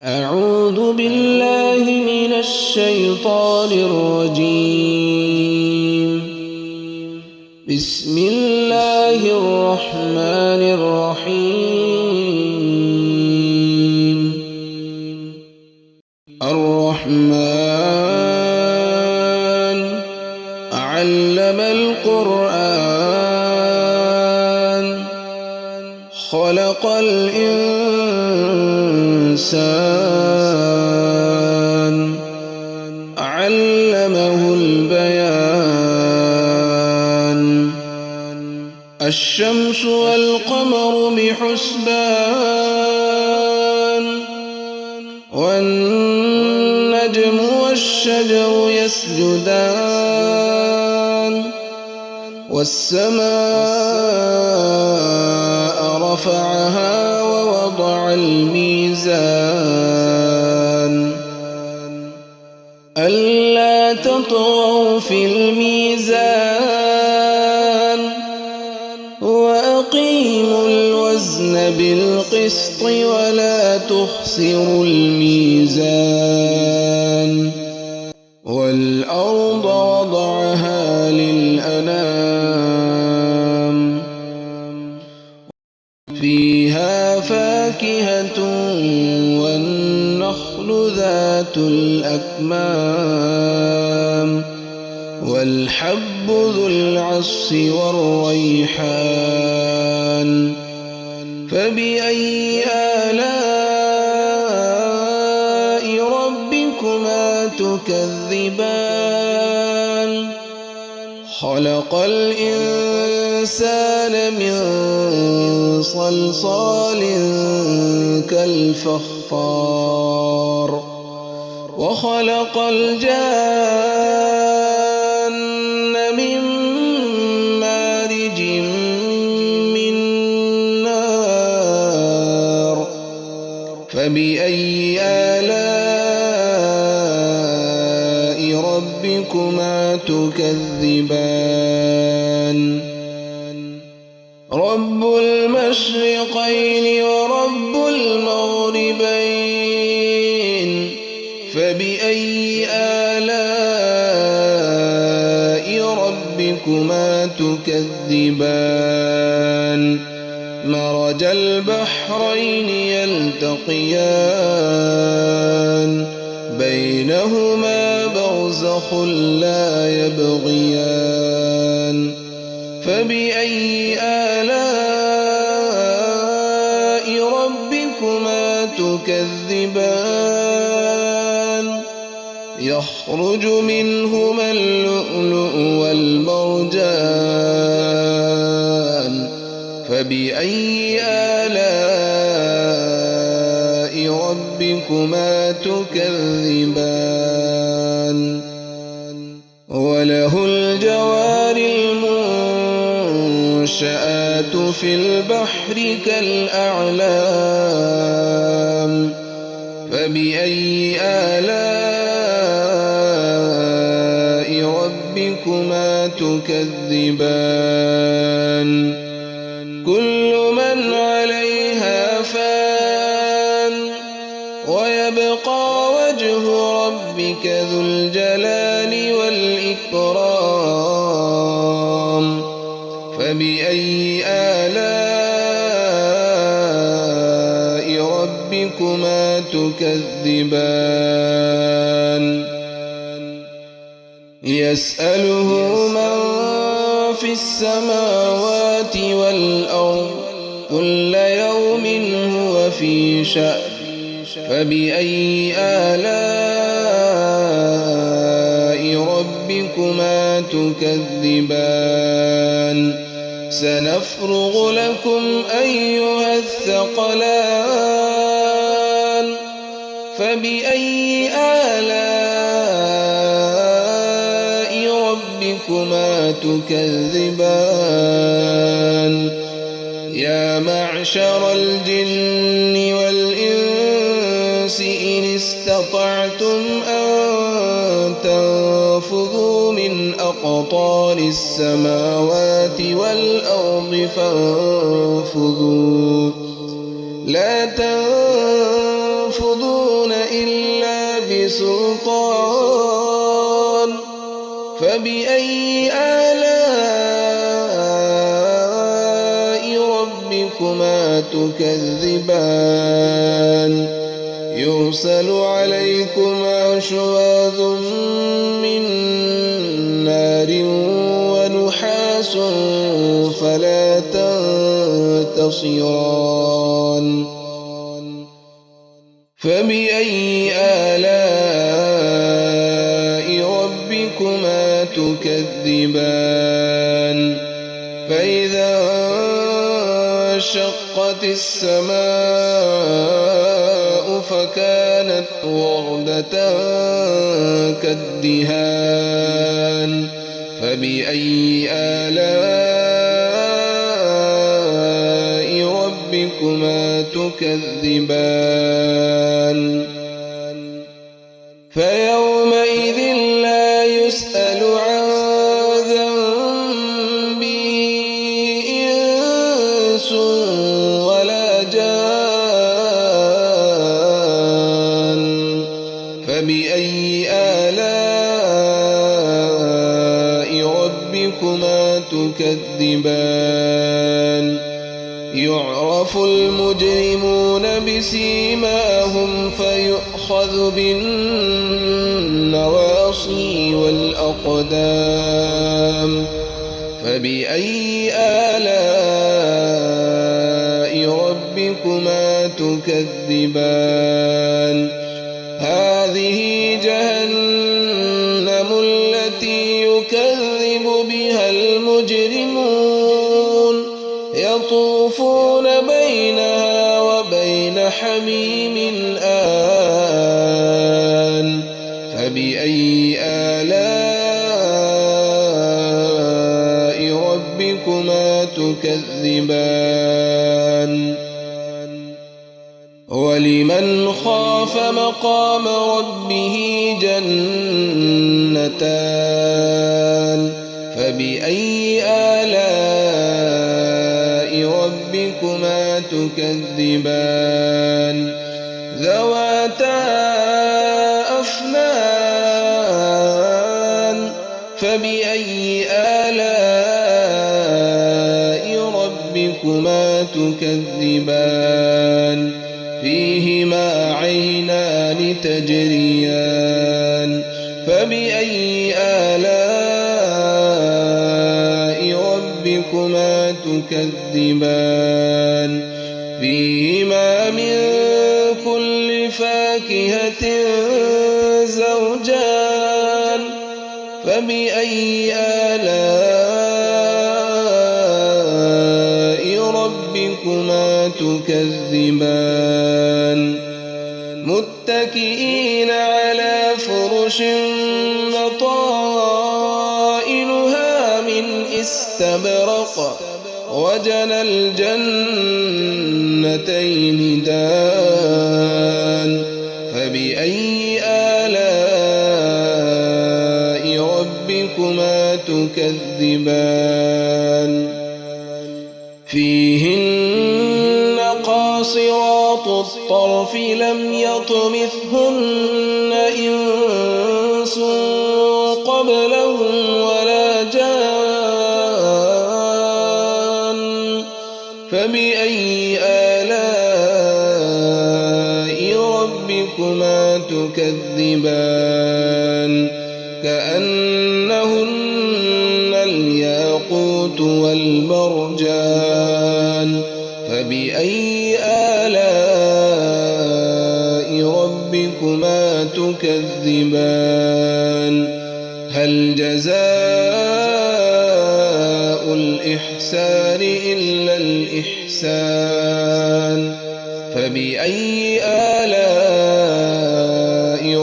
أعوذ بالله من الشيطان الرجيم. بسم الله الرحمن الرحيم. الرحمن علم القرآن خلق الإنسان علمه البيان. الشمس والقمر بحسبان والنجم والشجر يسجدان والسماء رفعها ووضع الميزان ألا تطغوا في الميزان وأقيموا الوزن بالقسط ولا تخسروا الميزان. والأرض وضعها للأنام فيها فاكهة والنخل ذات الأكمام والحب ذو العصف والريحان. فبأي آلاء ربكما تكذبان؟ خلق الإنسان من صلصال كالفخار وخلق الجان من مارج من نار. فبأي آلاء ربكما تكذبان؟ رب المشرقين ورب المغربين. فبأي آلاء ربكما تكذبان؟ مرج البحرين يلتقيان بينهما برزخ لا يبغيان. فبأي آلاء ربكما تكذبان؟ يخرج منهما اللؤلؤ والمرجان. فبأي آلاء ربكما تكذبان؟ وله الجوار المنشآت في البحر كالأعلام. فبأي آلاء ربكما تكذبان؟ كل من عليها فان ويبقى وجه ربك ذو الجلال والإكرام. فبأي آلاء ربكما تكذبان؟ يسأله من في السماوات والأرض كل يوم هو في شأن. فبأي آلاء ربكما تكذبان؟ سنفرغ لكم أيها الثقلان. فبأي آلاء ربكما تكذبان؟ يا معشر الجن والإنس إن استطعتم أن تنفذوا من أقطار السماوات والأرض فانفذوا لا تنفذون سلطان فبأي آلاء ربكما تكذبان يرسل عليكما شواظ من نار ونحاس فلا تنتصران فبأي آلاء ربكما تكذبان فإذا انشقت السماء فكانت وردة كالدهان فبأي آلاء ربكما تكذبان فيومئذ لا يسأل عن ذنبه إنس ولا جان فبأي آلاء ربكما تكذبان يعرف المجرمون بسيماهم فيؤخذ بالنواصي والأقدام فبأي آلاء ربكما تكذبان هذه جهنم التي يكذب بها المجرمون يطوفون بينها وبين حميم آن فبأي آلاء ربكما تكذبان ولمن خاف مقام ربه جنتان فبأي آلاء ربكما تكذبان ذواتا أفنان فبأي آلاء ربكما تكذبان فيهما عينان تجريان فبأي آلاء ربكما تكذبان فيهما من كل فاكهة زوجان فبأي آلاء ربكما تكذبان متكئين على فرش بطائنها من استبرق وجنى الجنتين دان فبأي آلاء ربكما تكذبان فيهن قاصرات الطرف لم يطمثهن إنس قبلهم ولا جان فبأي آلاء ربكما تكذبان كأنهن الياقوت والمرجان فبأي آلاء ربكما تكذبان هل جزاء الإحسان إلا الإحسان فبأي آلاء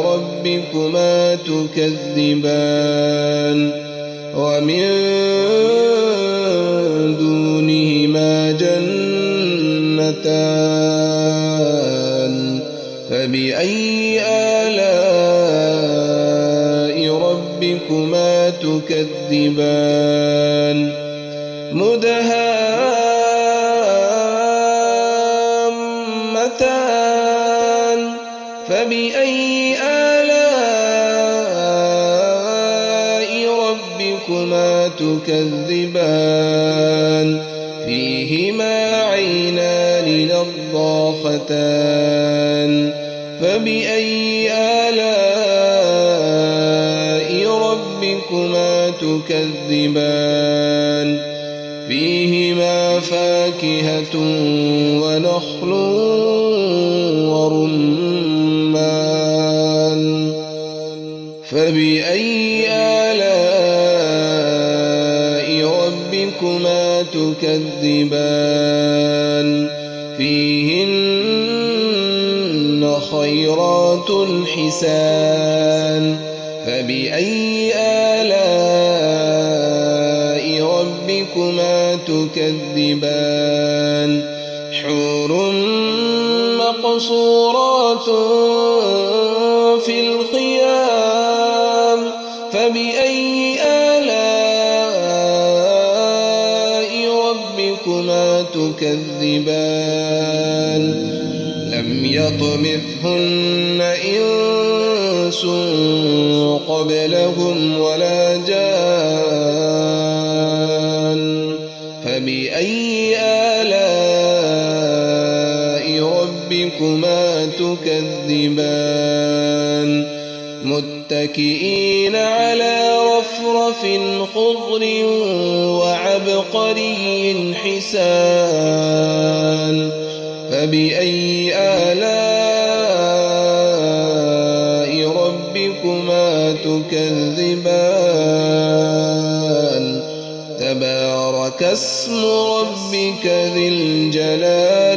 ربكما تكذبان ومن دونهما جنتان فبأي آلاء ربكما تكذبان مدهامتان فبأي آلاء ربكما تكذبان فيهما عينان نضاختان فبأي آلاء ربكما تكذبان فيهما فاكهة ونخل ورمان فبأي آلاء ربكما تكذبان فيهن خيرات حسان فبأي آلاء ربكما تكذبان حور مقصورات في الخيام فبأي آلاء ربكما تكذبان لم يطمثهن إنس قبلهم ولا جان فبأي آلاء ربكما تكذبان متكئين على رفرف خضر وعبقري حسان فبأي آلاء ربكما تكذبان تبارك اسم ربك ذي الجلال